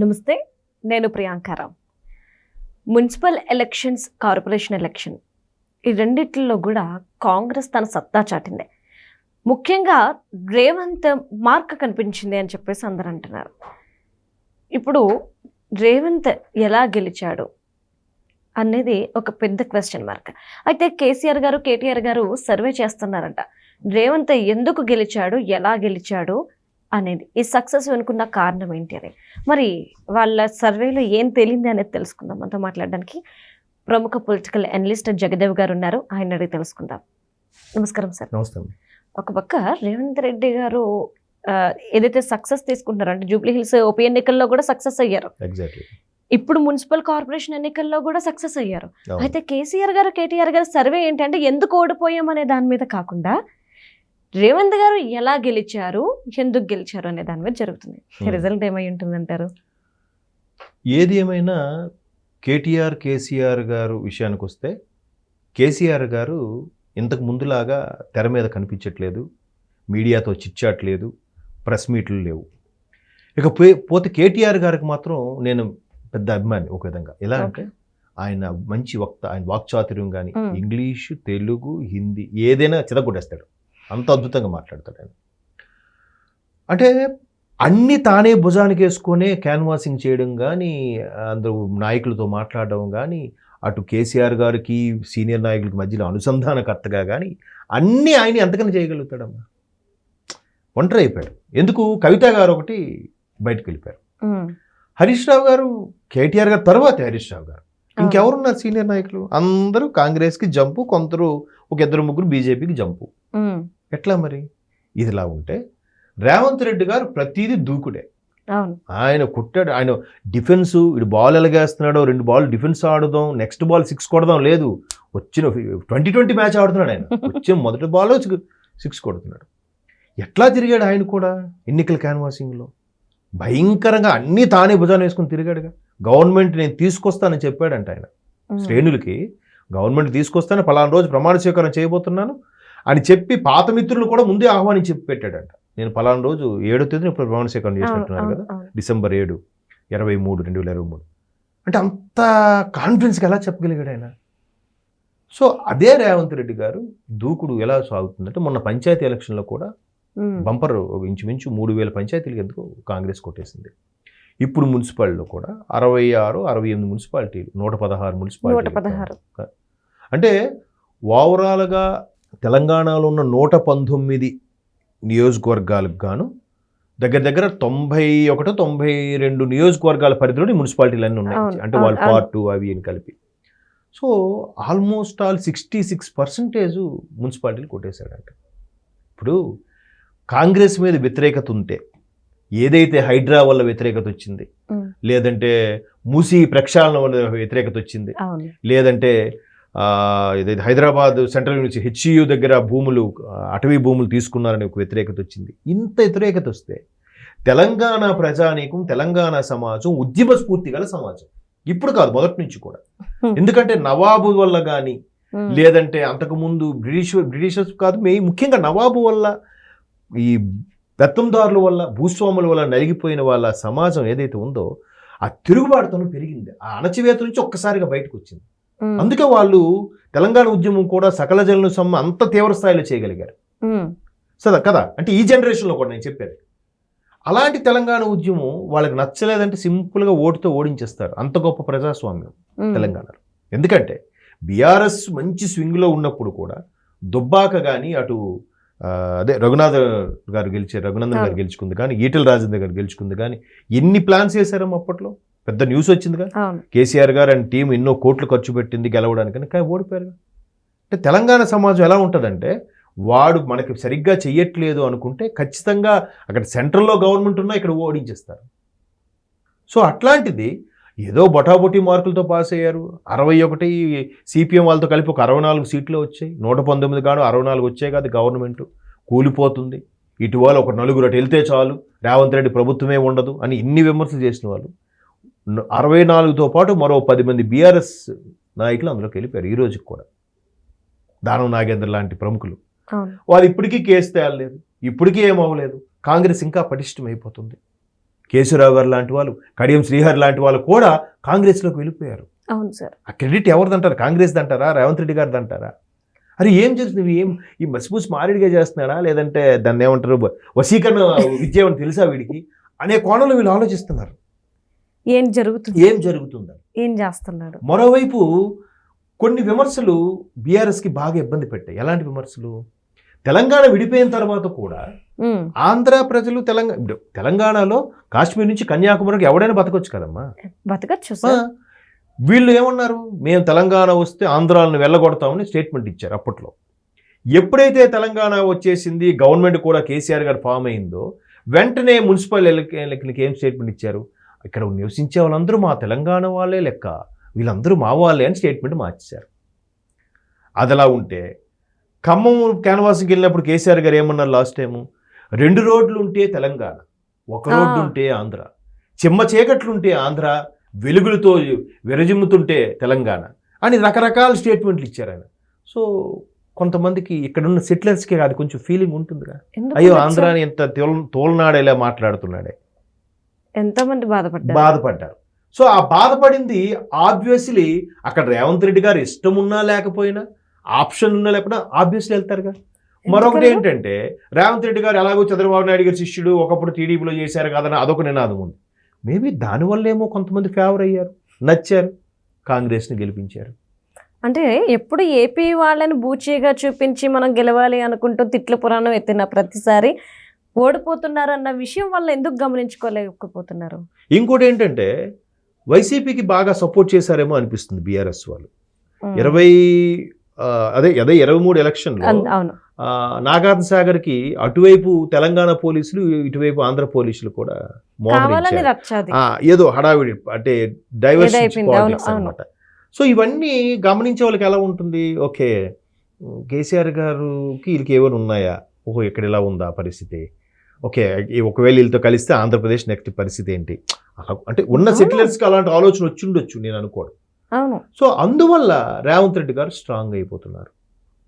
నమస్తే, నేను ప్రియాంకారాం. Municipal elections, corporation election ఈ రెండిట్లో కూడా కాంగ్రెస్ తన సత్తా చాటింది. ముఖ్యంగా రేవంత్ మార్క్ కనిపించింది అని చెప్పేసి అందరూ అంటున్నారు. ఇప్పుడు రేవంత్ ఎలా గెలిచాడు అనేది ఒక పెద్ద క్వశ్చన్ మార్క్. అయితే కేసీఆర్ గారు, కేటీఆర్ గారు సర్వే చేస్తున్నారంట. రేవంత్ ఎందుకు గెలిచాడు, ఎలా గెలిచాడు అనేది, ఈ సక్సెస్ వెనుకున్న కారణం ఏంటి అని. మరి వాళ్ళ సర్వేలో ఏం తేలింది అనేది తెలుసుకుందాం. మనతో మాట్లాడడానికి ప్రముఖ పొలిటికల్ అనలిస్ట్ జగదేవ్ గారు ఉన్నారు. ఆయన అడిగి తెలుసుకుందాం. నమస్కారం సార్. నమస్తే. ఒక పక్క రేవంత్ రెడ్డి గారు ఏదైతే సక్సెస్ తీసుకుంటున్నారో, అంటే జూబ్లీ హిల్స్ ఉప ఎన్నికల్లో కూడా సక్సెస్ అయ్యారు. ఇప్పుడు మున్సిపల్ కార్పొరేషన్ ఎన్నికల్లో కూడా సక్సెస్ అయ్యారు. అయితే కేసీఆర్ గారు, కేటీఆర్ గారు సర్వే ఏంటంటే ఎందుకు ఓడిపోయాం అనే దాని మీద కాకుండా రేవంత్ గారు ఎలా గెలిచారు, ఎందుకు గెలిచారు అనే దాని మీద జరుగుతుంది. రిజల్ట్ ఏమై ఉంటుందంటారు? ఏది ఏమైనా కేటీఆర్, కేసీఆర్ గారు విషయానికి వస్తే, కేసీఆర్ గారు ఇంతకు ముందులాగా తెర మీద కనిపించట్లేదు, మీడియాతో చిచ్చాట్లేదు, ప్రెస్ మీట్లు లేవు. ఇక పోతే కేటీఆర్ గారికి మాత్రం నేను పెద్ద అభిమాని. ఒక విధంగా ఎలా అంటే, ఆయన మంచి వక్త, ఆయన వాక్చాతుర్యం కానీ ఇంగ్లీషు, తెలుగు, హిందీ ఏదైనా చితగొట్టేస్తాడు. అంత అద్భుతంగా మాట్లాడతాడు ఆయన. అంటే అన్నీ తానే భుజానికి వేసుకొనే క్యాన్వాసింగ్ చేయడం కానీ, అందరూ నాయకులతో మాట్లాడడం కానీ, అటు కేసీఆర్ గారికి సీనియర్ నాయకులకి మధ్యలో అనుసంధానకర్తగా కానీ అన్నీ ఆయన ఎంతకన్నా చేయగలుగుతాడమ్మా. ఒంటరి అయిపోయాడు. ఎందుకు? కవిత గారు ఒకటి బయటకు వెళ్ళిపోయారు. హరీష్ రావు గారు, కేటీఆర్ గారు తర్వాతే హరీష్ రావు గారు. ఇంకెవరున్నారు సీనియర్ నాయకులు? అందరూ కాంగ్రెస్కి జంపు, కొందరు ఒక ఇద్దరు ముగ్గురు బీజేపీకి జంపు. ఎట్లా మరి? ఇదిలా ఉంటే రేవంత్ రెడ్డి గారు ప్రతిదీ దూకుడే. ఆయన కొట్టాడు. ఆయన డిఫెన్స్, ఇటు బాల్ ఎలాగేస్తున్నాడో, 2 బాల్ డిఫెన్స్ ఆడుదాం, నెక్స్ట్ బాల్ 6 కొడదాం లేదు. వచ్చిన 2020 మ్యాచ్ ఆడుతున్నాడు ఆయన. వచ్చిన మొదటి బాల్ 6 కొడుతున్నాడు. ఎట్లా తిరిగాడు ఆయన కూడా ఎన్నికల క్యాన్వాసింగ్లో? భయంకరంగా అన్నీ తానే భుజాన్ని వేసుకుని తిరిగాడుగా. గవర్నమెంట్ నేను తీసుకొస్తానని చెప్పాడంట ఆయన శ్రేణులకి. గవర్నమెంట్ తీసుకొస్తాను, పలానా రోజు ప్రమాణ స్వీకారం చేయబోతున్నాను అని చెప్పి పాత మిత్రులు కూడా ముందే ఆహ్వానించి చెప్పి పెట్టాడంట. నేను పలానా రోజు 7వ తేదీన ఇప్పుడు ప్రమాణ స్వీకారం చేసినట్టున్నారు కదా, డిసెంబర్ 7, 23, 2023. అంటే అంత కాన్ఫిడెన్స్గా ఎలా చెప్పగలిగాడు ఆయన? సో అదే రేవంత్ రెడ్డి గారు దూకుడు ఎలా సాగుతుందంటే, మొన్న పంచాయతీ ఎలక్షన్లో కూడా బంపర్ ఇంచుమించు 3,000 పంచాయతీలకు ఎందుకు కాంగ్రెస్ కొట్టేసింది. ఇప్పుడు మున్సిపాలిటీలో కూడా 66, 68 మున్సిపాలిటీలు, 116 మున్సిపాలిటీలు. అంటే ఓవరాల్గా తెలంగాణలో ఉన్న 119 నియోజకవర్గాలకు గాను దగ్గర 91, 92 నియోజకవర్గాల పరిధిలోని మున్సిపాలిటీలు అన్నీ ఉన్నాయి. అంటే వాళ్ళు పార్ట్ 2 అవి అని కలిపి. సో ఆల్మోస్ట్ ఆల్ 66% మున్సిపాలిటీలు కొట్టేశాడంట. ఇప్పుడు కాంగ్రెస్ మీద వ్యతిరేకత ఉంటే, ఏదైతే హైడ్రా వల్ల వ్యతిరేకత వచ్చింది, లేదంటే మూసీ ప్రక్షాళన వల్ల వ్యతిరేకత వచ్చింది, లేదంటే ఏదైతే హైదరాబాద్ సెంట్రల్ యూనివర్సిటీ హెచ్యు దగ్గర భూములు, అటవీ భూములు తీసుకున్నారని ఒక వ్యతిరేకత వచ్చింది. ఇంత వ్యతిరేకత వస్తే తెలంగాణ ప్రజానీకం, తెలంగాణ సమాజం ఉద్యమ స్ఫూర్తి గల సమాజం. ఇప్పుడు కాదు, మొదటి నుంచి కూడా. ఎందుకంటే నవాబు వల్ల కానీ, లేదంటే అంతకుముందు బ్రిటిషర్స్ కాదు, ముఖ్యంగా నవాబు వల్ల, ఈ పెత్తందారుల వల్ల, భూస్వాముల వల్ల నలిగిపోయిన వాళ్ళ సమాజం ఏదైతే ఉందో, ఆ తిరుగుబాటుతనం పెరిగింది. ఆ అణచివేత నుంచి ఒక్కసారిగా బయటకు వచ్చింది. అందుకే వాళ్ళు తెలంగాణ ఉద్యమం కూడా సకల జనుల సమ్మె అంత తీవ్ర స్థాయిలో చేయగలిగారు కదా. అంటే ఈ జనరేషన్లో కూడా నేను చెప్పేది. అలాంటి తెలంగాణ ఉద్యమం వాళ్ళకి నచ్చలేదంటే సింపుల్గా ఓటుతో ఓడించేస్తారు. అంత గొప్ప ప్రజాస్వామ్యం తెలంగాణలో. ఎందుకంటే బీఆర్ఎస్ మంచి స్వింగ్లో ఉన్నప్పుడు కూడా దుబ్బాక కానీ, అటు అదే రఘునందన్ గారు గెలుచుకుంది కానీ, ఈటెల రాజేందర్ గారు గెలుచుకుంది కానీ, ఎన్ని ప్లాన్స్ చేశారో అప్పట్లో. పెద్ద న్యూస్ వచ్చిందిగా. కేసీఆర్ గారు అండ్ టీం ఎన్నో కోట్లు ఖర్చు పెట్టింది గెలవడానికి, కానీ ఓడిపోయారు. అంటే తెలంగాణ సమాజం ఎలా ఉంటుందంటే, వాడు మనకి సరిగ్గా చెయ్యట్లేదు అనుకుంటే ఖచ్చితంగా అక్కడ సెంట్రల్లో గవర్నమెంట్ ఉన్నా ఇక్కడ ఓడించేస్తారు. సో అట్లాంటిది ఏదో బొటాబొటీ మార్కులతో పాస్ అయ్యారు. 61 సిపిఎం వాళ్ళతో కలిపి ఒక 64 సీట్లు వచ్చాయి. 119 కాదు 64 వచ్చాయి కాదు. గవర్నమెంట్ కూలిపోతుంది. ఇటీవల ఒక 4 అటు వెళ్తే చాలు, రేవంత్ రెడ్డి ప్రభుత్వమే ఉండదు అని ఇన్ని విమర్శలు చేసిన వాళ్ళు 64తో పాటు మరో 10 మంది బీఆర్ఎస్ నాయకులు అందులోకి వెళ్ళిపోయారు. ఈ రోజుకి కూడా దానం నాగేంద్ర లాంటి ప్రముఖులు. వాళ్ళు ఇప్పటికీ కేసు తేలలేదు, ఇప్పటికీ ఏమవ్వలేదు. కాంగ్రెస్ ఇంకా పటిష్టమైపోతుంది. కేశవరావు గారు లాంటి వాళ్ళు, కడియం శ్రీహరి లాంటి వాళ్ళు కూడా కాంగ్రెస్లోకి వెళ్ళిపోయారు. అవును సార్. ఆ క్రెడిట్ ఎవరిదంటారు? కాంగ్రెస్ దంటారా, రేవంత్ రెడ్డి గారిది అంటారా? అరే ఏం చేస్తుంది, ఏం ఈ మసిపూసి మారేడుగా చేస్తున్నాడా, లేదంటే దాన్ని ఏమంటారు వశీకరణ విద్య అని తెలుసా వీడికి అనే కోణంలో వీళ్ళు ఆలోచిస్తున్నారు. ఏం జరుగుతుంది, ఏం జరుగుతుందని. ఏం చేస్తున్నాడు. మరోవైపు కొన్ని విమర్శలు బీఆర్ఎస్కి బాగా ఇబ్బంది పెట్టాయి. ఎలాంటి విమర్శలు? తెలంగాణ విడిపోయిన తర్వాత కూడా ఆంధ్ర ప్రజలు తెలంగాణలో కాశ్మీర్ నుంచి కన్యాకుమారికి ఎవడైనా బతకొచ్చు కదమ్మా, బతకచ్చు సార్. వీళ్ళు ఏమన్నారు, మేము తెలంగాణ వస్తే ఆంధ్రాలను వెళ్ళగొడతామని స్టేట్మెంట్ ఇచ్చారు అప్పట్లో. ఎప్పుడైతే తెలంగాణ వచ్చేసింది, గవర్నమెంట్ కూడా కేసీఆర్ గారు ఫామ్ అయిందో వెంటనే మున్సిపల్ ఎన్నికలకి ఏం స్టేట్మెంట్ ఇచ్చారు, ఇక్కడ నివసించే వాళ్ళందరూ మా తెలంగాణ వాళ్ళే లెక్క, వీళ్ళందరూ మా వాళ్ళే అని స్టేట్మెంట్ మార్చేశారు. అదలా ఉంటే ఖమ్మం క్యాన్వాసింగ్కి వెళ్ళినప్పుడు కేసీఆర్ గారు ఏమన్నారు లాస్ట్ టైము, 2 రోడ్లు ఉంటే తెలంగాణ, 1 రోడ్డు ఉంటే ఆంధ్ర, చిమ్మ చీకట్లుంటే ఆంధ్ర, వెలుగులతో విరజిమ్ముతుంటే తెలంగాణ అని రకరకాల స్టేట్మెంట్లు ఇచ్చారు ఆయన. సో కొంతమందికి ఇక్కడున్న సెటిలర్స్కి అది కొంచెం ఫీలింగ్ ఉంటుందిగా, అయ్యో ఆంధ్రాని ఎంత తోలనాడేలా మాట్లాడుతున్నాడే, ఎంతమంది బాధపడ్డారు. సో ఆ బాధపడింది ఆబ్వియస్లీ అక్కడ రేవంత్ రెడ్డి గారు ఇష్టం ఉన్నా లేకపోయినా, ఆప్షన్ ఉన్నా లేకపోయినా ఆబ్వియస్లీ వెళ్తారుగా. మరొకటి ఏంటంటే రేవంత్ రెడ్డి గారు ఎలాగో చంద్రబాబు నాయుడు గారి శిష్యుడు, ఒకప్పుడు టీడీపీలో చేశారు కదని అదొక నినాదం ఉంది. మేబీ దానివల్ల ఏమో కొంతమంది ఫేవర్ అయ్యారు, నచ్చారు, కాంగ్రెస్ని గెలిపించారు. అంటే ఎప్పుడు ఏపీ వాళ్ళని బూచీగా చూపించి మనం గెలవాలి అనుకుంటూ తిట్ల పురాణం ఎత్తిన ప్రతిసారి ఓడిపోతున్నారు అన్న విషయం వల్ల ఎందుకు గమనించుకోలేకపోతున్నారు? ఇంకోటి ఏంటంటే వైసీపీకి బాగా సపోర్ట్ చేశారేమో అనిపిస్తుంది బీఆర్ఎస్ వాళ్ళు. 23 ఎలక్షన్లో నాగార్జున సాగర్కి అటువైపు తెలంగాణ పోలీసులు, ఇటువైపు ఆంధ్ర పోలీసులు కూడా ఏదో హడావిడి, అంటే డైవర్షన్ పాలిటిక్స్ అన్నమాట. సో ఇవన్నీ గమనించే వాళ్ళకి ఎలా ఉంటుంది, ఓకే కేసీఆర్ గారికి వీళ్ళకి ఏమైనా ఉన్నాయా, ఓహో ఇక్కడ ఇలా ఉందా పరిస్థితి, ఓకే ఒకవేళ వీళ్ళతో కలిస్తే ఆంధ్రప్రదేశ్ నెక్స్ట్ పరిస్థితి ఏంటి, అలా అంటే ఉన్న సెటిలర్స్కి అలాంటి ఆలోచన వచ్చి ఉండొచ్చు నేను అనుకోవడం. సో అందువల్ల రేవంత్ రెడ్డి గారు స్ట్రాంగ్ అయిపోతున్నారు.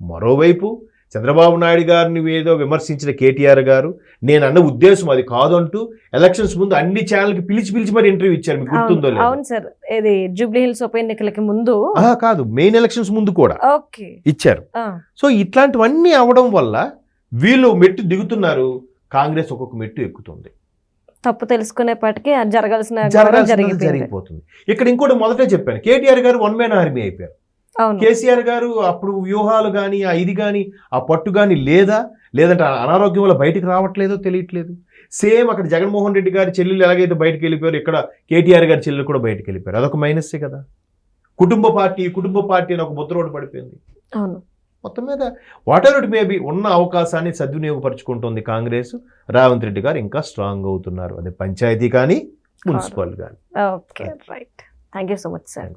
మరోవైపు చంద్రబాబు నాయుడు గారిని ఏదో విమర్శించిన కేటీఆర్ గారు, నేను అన్న ఉద్దేశం అది కాదంటూ ఎలక్షన్స్ ముందు అన్ని ఛానల్కి పిలిచి మరి ఇంటర్వ్యూ ఇచ్చారు, మీకు గుర్తుందో లేదు? అవును సార్, ఇది జూబ్లీ హిల్స్ ఉప ఎన్నికలకి ముందు కాదు, మెయిన్ ఎలక్షన్స్ ముందు కూడా ఇచ్చారు. సో ఇట్లాంటివన్నీ అవడం వల్ల వీళ్ళు మెట్టు దిగుతున్నారు, కాంగ్రెస్ ఒక్కొక్క మెట్టు ఎక్కుతుంది. తప్పు తెలుసుకునేపాటికి జరగాల్సిన జరిగిపోతుంది. ఇక్కడ ఇంకోటి మొదటే చెప్పాను, కేటీఆర్ గారు 1 man army అయిపోయారు. కేసీఆర్ గారు అప్పుడు వ్యూహాలు కానీ ఆ ఇది కానీ ఆ పట్టు కానీ లేదంటే అనారోగ్యం వల్ల బయటకు రావట్లేదో తెలియట్లేదు. సేమ్ అక్కడ జగన్మోహన్ రెడ్డి గారి చెల్లెలు ఎలాగైతే బయటకు వెళ్ళిపోయారు, ఇక్కడ కేటీఆర్ గారి చెల్లెలు కూడా బయటకు వెళ్ళిపోయారు. అదొక మైనస్సే కదా. కుటుంబ పార్టీ అని ఒక ముద్ర పడిపోయింది. మొత్తం మీద what ever it may be, ఉన్న అవకాశాన్ని సద్వినియోగపరుచుకుంటుంది కాంగ్రెస్. రేవంత్ రెడ్డి గారు ఇంకా స్ట్రాంగ్ అవుతున్నారు, అదే పంచాయతీ కానీ మున్సిపల్ కానీ. Okay right, thank you so much sir.